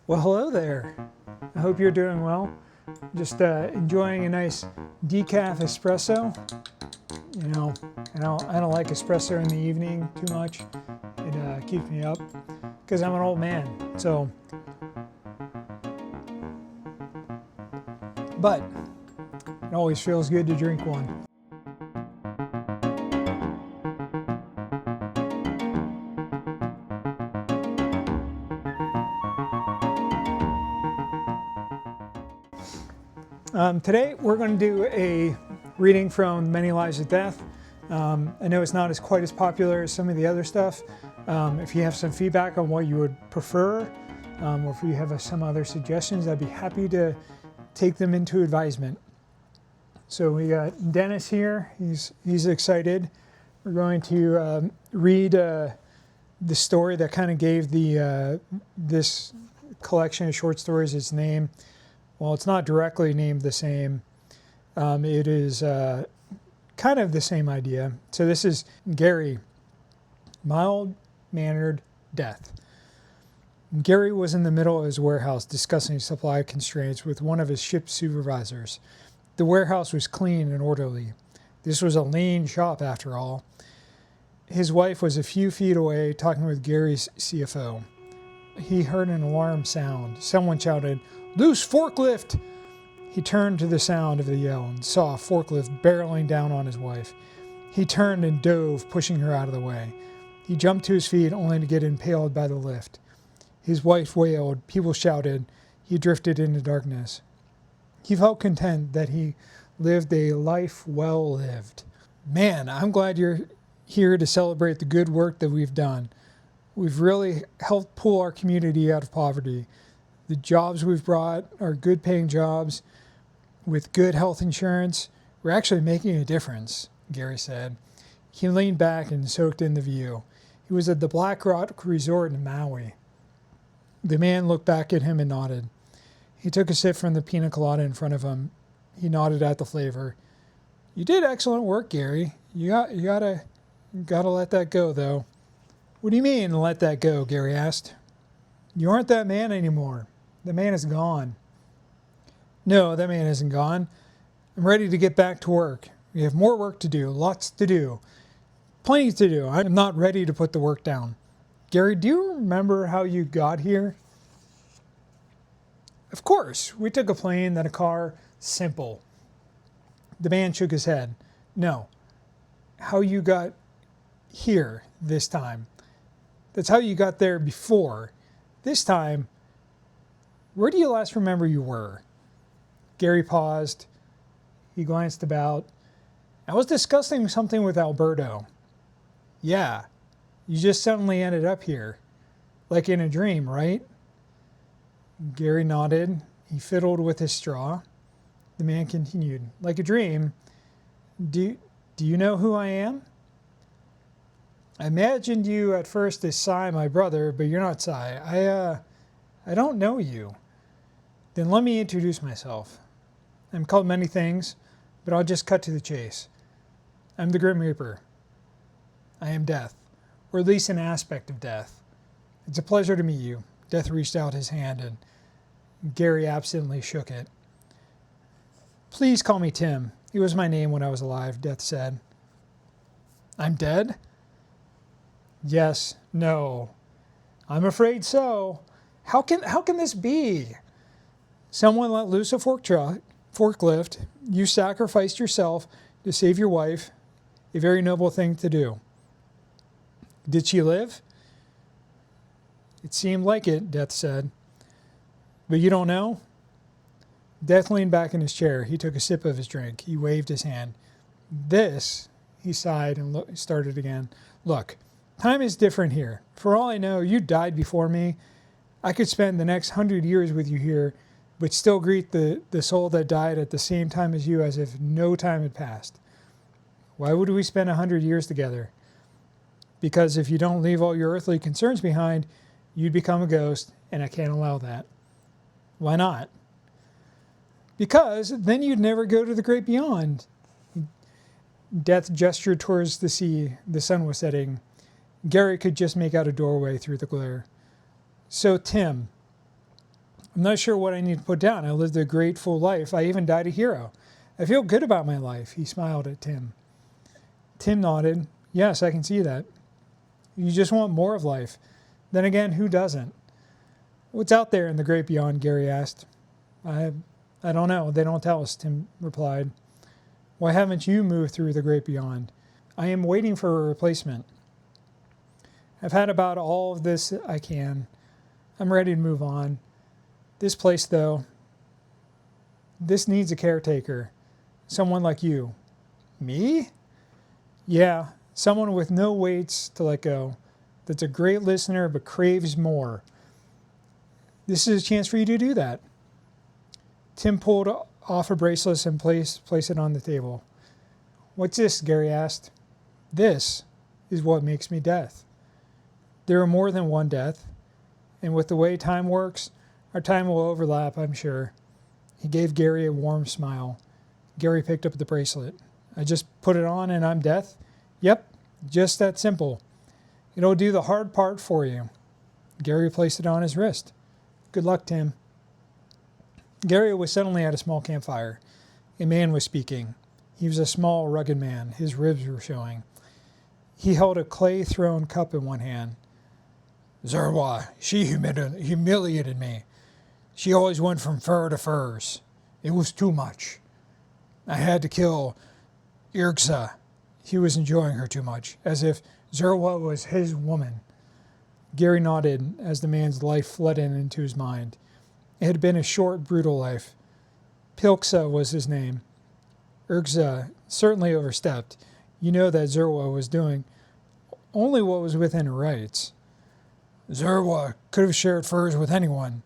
Well, hello there. I hope you're doing well. Just enjoying a nice decaf espresso. You know, I don't like espresso in the evening too much. It keeps me up because I'm an old man. But it always feels good to drink one. Today we're going to do a reading from Many Lives of Death. I know it's not quite as popular as some of the other stuff. If you have some feedback on what you would prefer, or if you have some other suggestions, I'd be happy to take them into advisement. So we got Dennis here. He's excited. We're going to read the story that kind of gave this collection of short stories its name. Well, it's not directly named the same. It is kind of the same idea. So this is Gary, Mild-Mannered Death. Gary was in the middle of his warehouse discussing supply constraints with one of his ship supervisors. The warehouse was clean and orderly. This was a lean shop after all. His wife was a few feet away talking with Gary's CFO. He heard an alarm sound. Someone shouted, "Loose forklift!" He turned to the sound of the yell and saw a forklift barreling down on his wife. He turned and dove, pushing her out of the way. He jumped to his feet only to get impaled by the lift. His wife wailed, people shouted. He drifted into darkness. He felt content that he lived a life well lived. Man, I'm glad you're here to celebrate the good work that we've done. We've really helped pull our community out of poverty. The jobs we've brought are good paying jobs with good health insurance. We're actually making a difference, Gary said. He leaned back and soaked in the view. He was at the Black Rock Resort in Maui. The man looked back at him and nodded. He took a sip from the pina colada in front of him. He nodded at the flavor. You did excellent work, Gary. You gotta let that go, though. What do you mean, let that go? Gary asked. You aren't that man anymore. The man is gone. No, that man isn't gone. I'm ready to get back to work. We have more work to do, lots to do. Plenty to do. I'm not ready to put the work down. Gary, do you remember how you got here? Of course. We took a plane, then a car. Simple. The man shook his head. No. How you got here this time. That's how you got there before. This time, where do you last remember you were? Gary paused. He glanced about. I was discussing something with Alberto. Yeah, you just suddenly ended up here. Like in a dream, right? Gary nodded. He fiddled with his straw. The man continued. Like a dream. Do you know who I am? I imagined you at first as Cy, my brother, but you're not Cy. I don't know you. Then let me introduce myself. I'm called many things, but I'll just cut to the chase. I'm the Grim Reaper. I am death, or at least an aspect of death. It's a pleasure to meet you. Death reached out his hand, and Gary absently shook it. Please call me Tim. It was my name when I was alive, Death said. I'm dead? Yes, no. I'm afraid so. How can this be? Someone let loose a forklift. You sacrificed yourself to save your wife. A very noble thing to do. Did she live? It seemed like it, Death said. But you don't know? Death leaned back in his chair. He took a sip of his drink. He waved his hand. This, he sighed and started again. Look, time is different here. For all I know, you died before me. I could spend the next 100 years with you here, but still greet the soul that died at the same time as you as if no time had passed. Why would we spend 100 years together? Because if you don't leave all your earthly concerns behind, you'd become a ghost, and I can't allow that. Why not? Because then you'd never go to the great beyond. Death gestured towards the sea. The sun was setting. Gary could just make out a doorway through the glare. So, Tim, I'm not sure what I need to put down. I lived a great full life. I even died a hero. I feel good about my life. He smiled at Tim. Tim nodded. Yes, I can see that. You just want more of life. Then again, who doesn't? What's out there in the great beyond? Gary asked. I don't know. They don't tell us, Tim replied. Why haven't you moved through the great beyond? I am waiting for a replacement. I've had about all of this I can. I'm ready to move on. This place, though, this needs a caretaker. Someone like you. Me? Yeah, someone with no weights to let go. That's a great listener but craves more. This is a chance for you to do that. Tim pulled off a bracelet and placed it on the table. What's this? Gary asked. This is what makes me death. There are more than one death, and with the way time works, our time will overlap, I'm sure. He gave Gary a warm smile. Gary picked up the bracelet. I just put it on and I'm death? Yep, just that simple. It'll do the hard part for you. Gary placed it on his wrist. Good luck, Tim. Gary was suddenly at a small campfire. A man was speaking. He was a small, rugged man. His ribs were showing. He held a clay-thrown cup in one hand. Zerwa, she humiliated me. She always went from fur to furs. It was too much. I had to kill Irgza. He was enjoying her too much, as if Zerwa was his woman. Gary nodded as the man's life flooded into his mind. It had been a short, brutal life. Pilksa was his name. Irgza certainly overstepped. You know that Zerwa was doing only what was within her rights. Zerwa could have shared furs with anyone.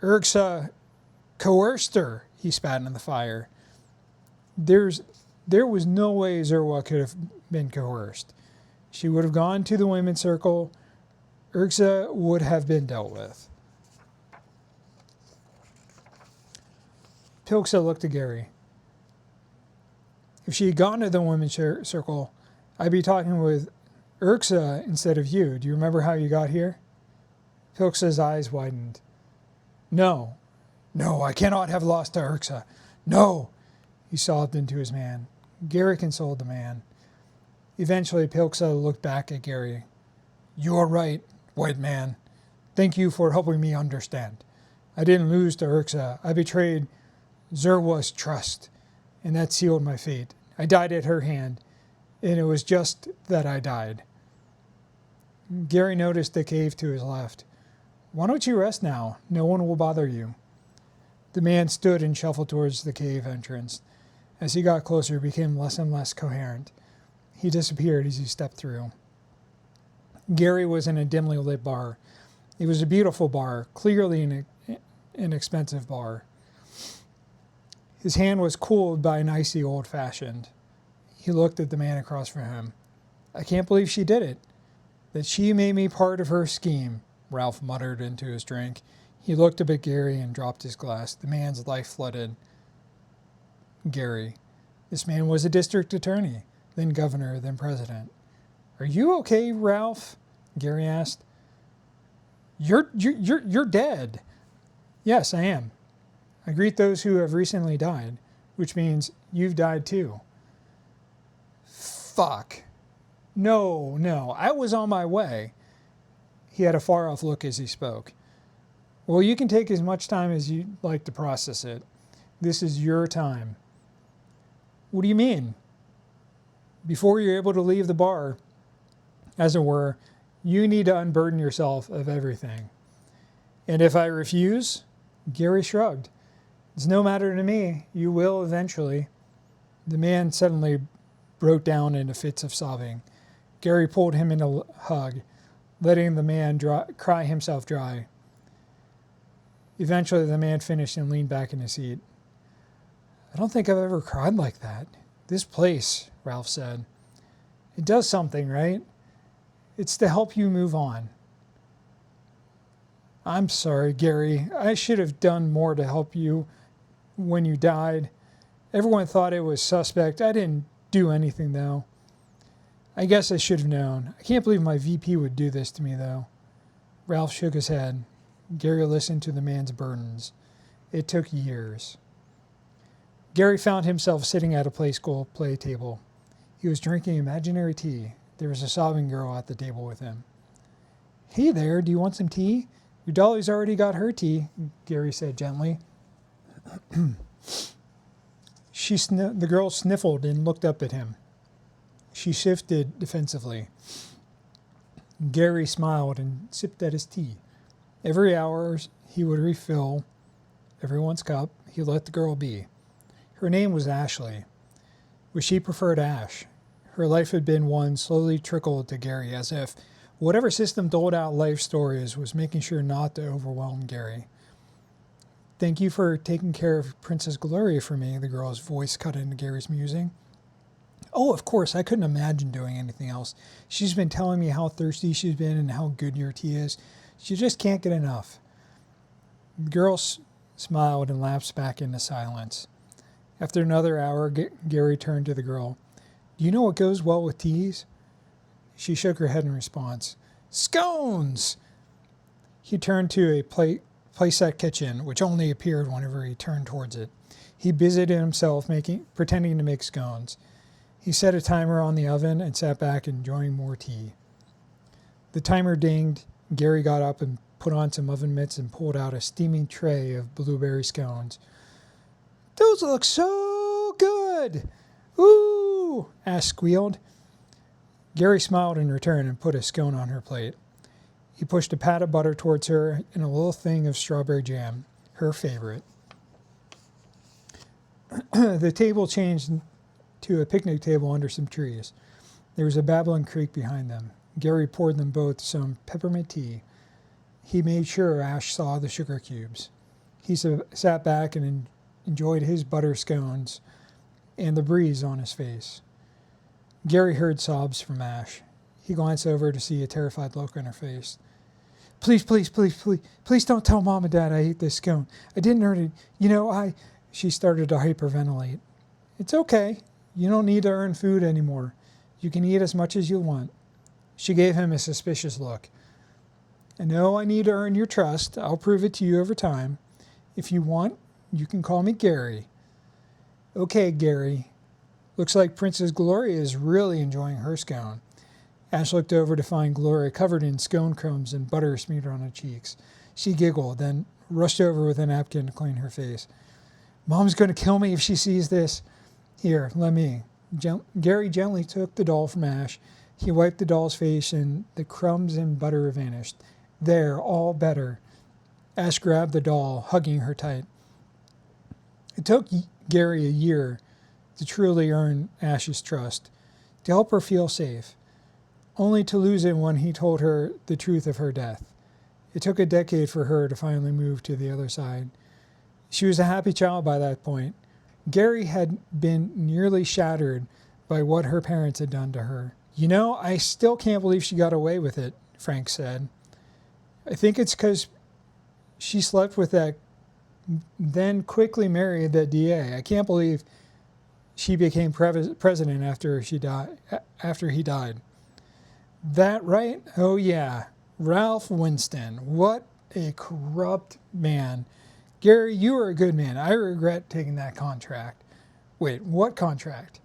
Irgza coerced her, he spat in the fire. There was no way Zerwa could have been coerced. She would have gone to the women's circle. Irgza would have been dealt with. Pilksa looked at Gary. If she had gone to the women's circle, I'd be talking with Irgza instead of you. Do you remember how you got here? Pilksa's eyes widened. No, I cannot have lost to Irgza. No, he sobbed into his man. Gary consoled the man. Eventually, Pilksa looked back at Gary. You are right, white man. Thank you for helping me understand. I didn't lose to Irgza. I betrayed Zerwa's trust, and that sealed my fate. I died at her hand, and it was just that I died. Gary noticed the cave to his left. Why don't you rest now? No one will bother you. The man stood and shuffled towards the cave entrance. As he got closer, it became less and less coherent. He disappeared as he stepped through. Gary was in a dimly lit bar. It was a beautiful bar, clearly an expensive bar. His hand was cooled by an icy old-fashioned. He looked at the man across from him. I can't believe she did it. That she made me part of her scheme, Ralph muttered into his drink. He looked up at Gary and dropped his glass. The man's life flooded. Gary. This man was a district attorney, then governor, then president. Are you okay, Ralph? Gary asked. You're dead. Yes, I am. I greet those who have recently died, which means you've died too. Fuck. No, I was on my way. He had a far-off look as he spoke. Well, you can take as much time as you'd like to process it. This is your time. What do you mean? Before you're able to leave the bar, as it were, you need to unburden yourself of everything. And if I refuse? Gary shrugged. It's no matter to me. You will eventually. The man suddenly broke down into fits of sobbing. Gary pulled him in a hug, letting the man cry himself dry. Eventually, the man finished and leaned back in his seat. I don't think I've ever cried like that. This place, Ralph said. It does something, right? It's to help you move on. I'm sorry, Gary. I should have done more to help you when you died. Everyone thought it was suspect. I didn't do anything, though. I guess I should have known. I can't believe my VP would do this to me, though. Ralph shook his head. Gary listened to the man's burdens. It took years. Gary found himself sitting at a play school play table. He was drinking imaginary tea. There was a sobbing girl at the table with him. "Hey there, do you want some tea? Your dolly's already got her tea," Gary said gently. The girl sniffled and looked up at him. She shifted defensively. Gary smiled and sipped at his tea. Every hour he would refill everyone's cup. He let the girl be. Her name was Ashley, but she preferred Ash. Her life had been one slowly trickled to Gary, as if whatever system doled out life stories was making sure not to overwhelm Gary. "Thank you for taking care of Princess Gloria for me," the girl's voice cut into Gary's musing. "Oh, of course, I couldn't imagine doing anything else. She's been telling me how thirsty she's been and how good your tea is. She just can't get enough." The girl smiled and lapsed back into silence. After another hour, Gary turned to the girl. "Do you know what goes well with teas?" She shook her head in response. "Scones!" He turned to a playset kitchen, which only appeared whenever he turned towards it. He busied himself pretending to make scones. He set a timer on the oven and sat back enjoying more tea. The timer dinged. Gary got up and put on some oven mitts and pulled out a steaming tray of blueberry scones. "Those look so good!" "Ooh!" Ash squealed. Gary smiled in return and put a scone on her plate. He pushed a pat of butter towards her and a little thing of strawberry jam, her favorite. The table changed to a picnic table under some trees. There was a babbling creek behind them. Gary poured them both some peppermint tea. He made sure Ash saw the sugar cubes. He sat back and enjoyed his butter scones and the breeze on his face. Gary heard sobs from Ash. He glanced over to see a terrified look on her face. Please, please, please, please, please don't tell Mom and Dad I ate this scone. I didn't earn it. She started to hyperventilate. It's okay. You don't need to earn food anymore. You can eat as much as you want. She gave him a suspicious look. I know I need to earn your trust. I'll prove it to you over time. If you want, you can call me Gary. Okay, Gary. Looks like Princess Gloria is really enjoying her scone. Ash looked over to find Gloria covered in scone crumbs and butter smeared on her cheeks. She giggled, then rushed over with a napkin to clean her face. Mom's going to kill me if she sees this. Here, let me. Gary gently took the doll from Ash. He wiped the doll's face and the crumbs and butter vanished. There, all better. Ash grabbed the doll, hugging her tight. It took Gary a year to truly earn Ash's trust, to help her feel safe, only to lose it when he told her the truth of her death. It took a decade for her to finally move to the other side. She was a happy child by that point. Gary had been nearly shattered by what her parents had done to her. I still can't believe she got away with it, Frank said. I think it's because she slept with that, then quickly married that DA. I can't believe she became president after he died. That right? Oh yeah, Ralph Winston. What a corrupt man. Gary, you were a good man. I regret taking that contract. Wait, what contract?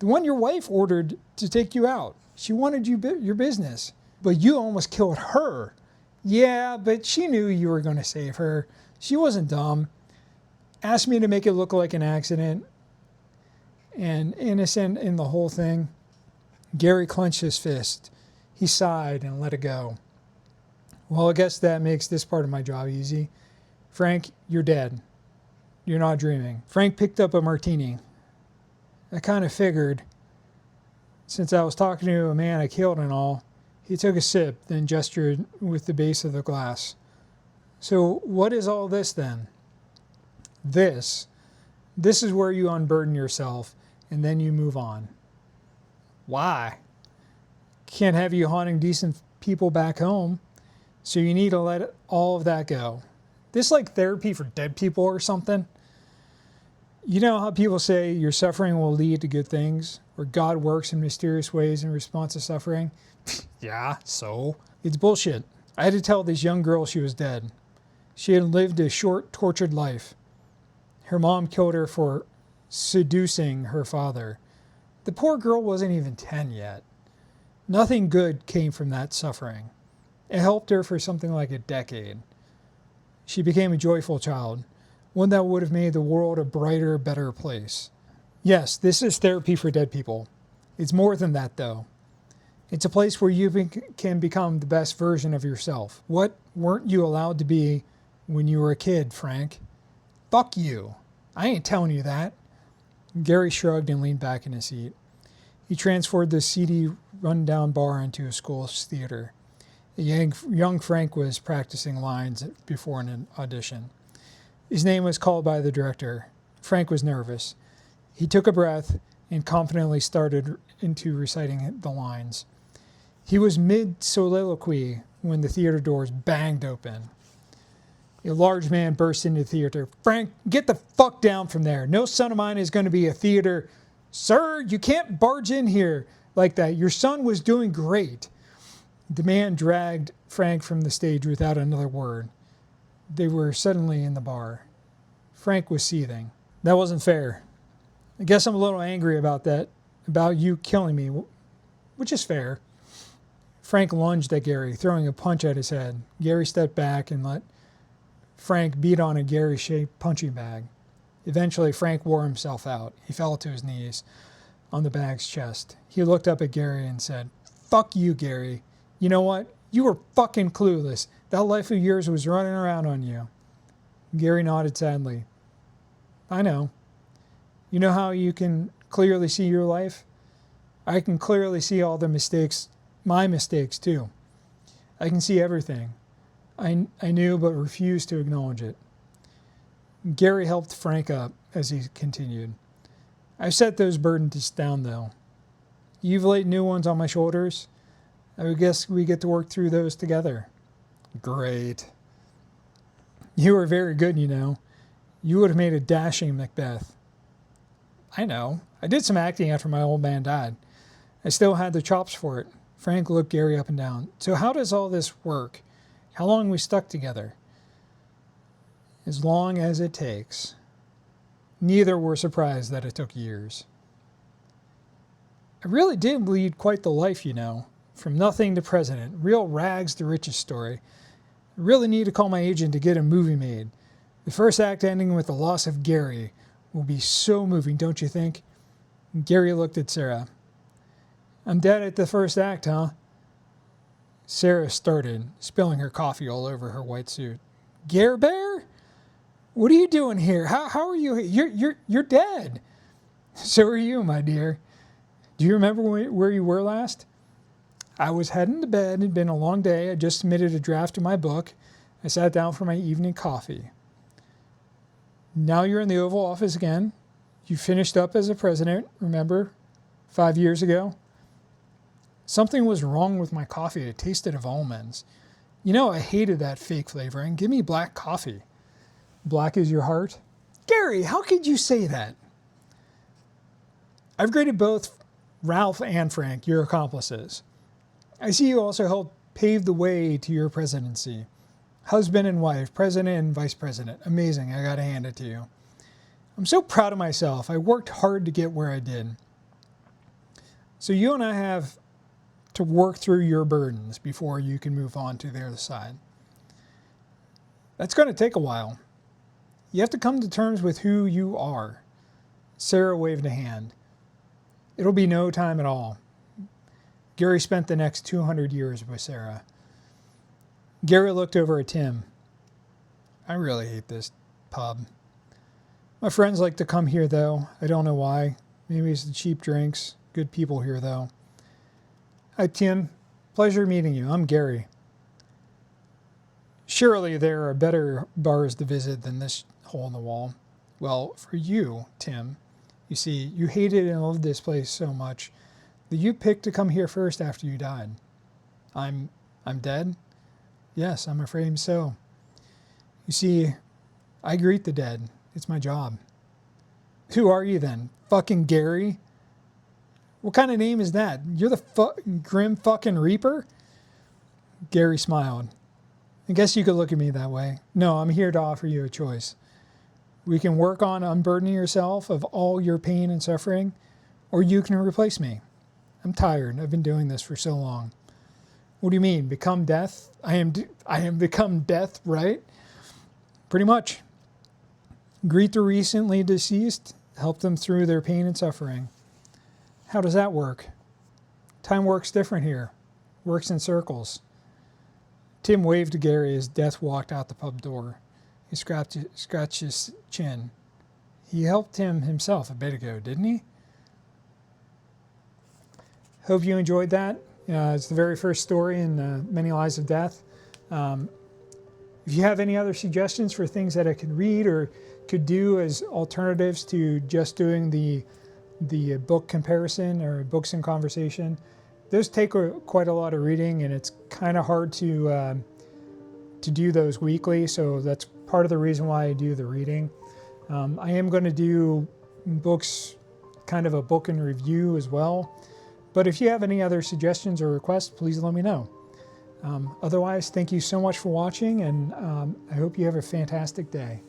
The one your wife ordered to take you out. She wanted your business, but you almost killed her. Yeah, but she knew you were going to save her. She wasn't dumb. Asked me to make it look like an accident and innocent in the whole thing. Gary clenched his fist. He sighed and let it go. Well, I guess that makes this part of my job easy. Frank, you're dead. You're not dreaming. Frank picked up a martini. I kind of figured, since I was talking to a man I killed and all. He took a sip, then gestured with the base of the glass. So what is all this then? This is where you unburden yourself and then you move on. Why? Can't have you haunting decent people back home, so you need to let all of that go. This like therapy for dead people or something? You know how people say your suffering will lead to good things, or God works in mysterious ways in response to suffering? Yeah, so? It's bullshit. I had to tell this young girl she was dead. She had lived a short, tortured life. Her mom killed her for seducing her father. The poor girl wasn't even 10 yet. Nothing good came from that suffering. It helped her for something like a decade. She became a joyful child, one that would have made the world a brighter, better place. Yes, this is therapy for dead people. It's more than that, though. It's a place where you can become the best version of yourself. What weren't you allowed to be when you were a kid, Frank? Fuck you. I ain't telling you that. Gary shrugged and leaned back in his seat. He transferred the seedy, run-down bar into a school's theater. A young Frank was practicing lines before an audition. His name was called by the director. Frank was nervous. He took a breath and confidently started into reciting the lines. He was mid-soliloquy when the theater doors banged open. A large man burst into the theater. "Frank, get the fuck down from there. No son of mine is going to be a theater." "Sir, you can't barge in here like that. Your son was doing great." The man dragged Frank from the stage without another word. They were suddenly in the bar. Frank was seething. "That wasn't fair. I guess I'm a little angry about that, about you killing me, which is fair." Frank lunged at Gary, throwing a punch at his head. Gary stepped back and let Frank beat on a Gary-shaped punching bag. Eventually, Frank wore himself out. He fell to his knees on the bag's chest. He looked up at Gary and said, "Fuck you, Gary. You know what? You were fucking clueless. That life of yours was running around on you." Gary nodded sadly. "I know. You know how you can clearly see your life? I can clearly see all the mistakes, my mistakes too. I can see everything. I knew but refused to acknowledge it." Gary helped Frank up as he continued. "I've set those burdens down, though. You've laid new ones on my shoulders. I guess we get to work through those together." "Great. You were very good, you know. You would have made a dashing Macbeth." "I know. I did some acting after my old man died. I still had the chops for it." Frank looked Gary up and down. "So how does all this work? How long we stuck together?" "As long as it takes." Neither were surprised that it took years. "I really did lead quite the life, you know. From nothing to president. Real rags to riches story. I really need to call my agent to get a movie made. The first act ending with the loss of Gary will be so moving, don't you think?" Gary looked at Sarah. "I'm dead at the first act, huh?" Sarah started, spilling her coffee all over her white suit. "Gare Bear? What are you doing here? How are you? You're dead." "So are you, my dear. Do you remember where you were last?" "I was heading to bed. It had been a long day. I just submitted a draft of my book. I sat down for my evening coffee. Now you're in the Oval Office again. You finished up as a president, remember? 5 years ago. Something was wrong with my coffee. It tasted of almonds. You know, I hated that fake flavoring. Give me black coffee." "Black is your heart?" "Gary, how could you say that?" "I've graded both Ralph and Frank, your accomplices. I see you also helped pave the way to your presidency. Husband and wife, president and vice president. Amazing, I gotta hand it to you. I'm so proud of myself. I worked hard to get where I did. So you and I have to work through your burdens before you can move on to the other side. That's going to take a while. You have to come to terms with who you are." Sarah waved a hand. "It'll be no time at all." Gary spent the next 200 years with Sarah. Gary looked over at Tim. "I really hate this pub. My friends like to come here, though. I don't know why. Maybe it's the cheap drinks. Good people here, though." "Hi, Tim. Pleasure meeting you. I'm Gary." "Surely there are better bars to visit than this hole in the wall." "Well, for you, Tim, you see, you hated and loved this place so much that you picked to come here first after you died." I'm dead?" "Yes, I'm afraid so. You see, I greet the dead. It's my job." "Who are you then? Fucking Gary? What kind of name is that? You're the grim fucking Reaper?" Gary smiled. I guess you could look at me that way. No, I'm here to offer you a choice. We can work on unburdening yourself of all your pain and suffering, or you can replace me. I'm tired. I've been doing this for so long. What do you mean? Become death? I am become death, right? Pretty much. Greet the recently deceased, help them through their pain and suffering. How does that work? Time works different here. Works in circles. Tim waved to Gary as Death walked out the pub door. He scratched his chin. He helped him himself a bit ago, didn't he? Hope you enjoyed that. It's the very first story in Many Lives of Death. If you have any other suggestions for things that I could read or could do as alternatives to just doing the book comparison or books in conversation, those take quite a lot of reading, and it's kind of hard to do those weekly. So that's part of the reason why I do the reading. I am going to do books, kind of a book and review as well. But if you have any other suggestions or requests, please let me know. Otherwise, thank you so much for watching, and I hope you have a fantastic day.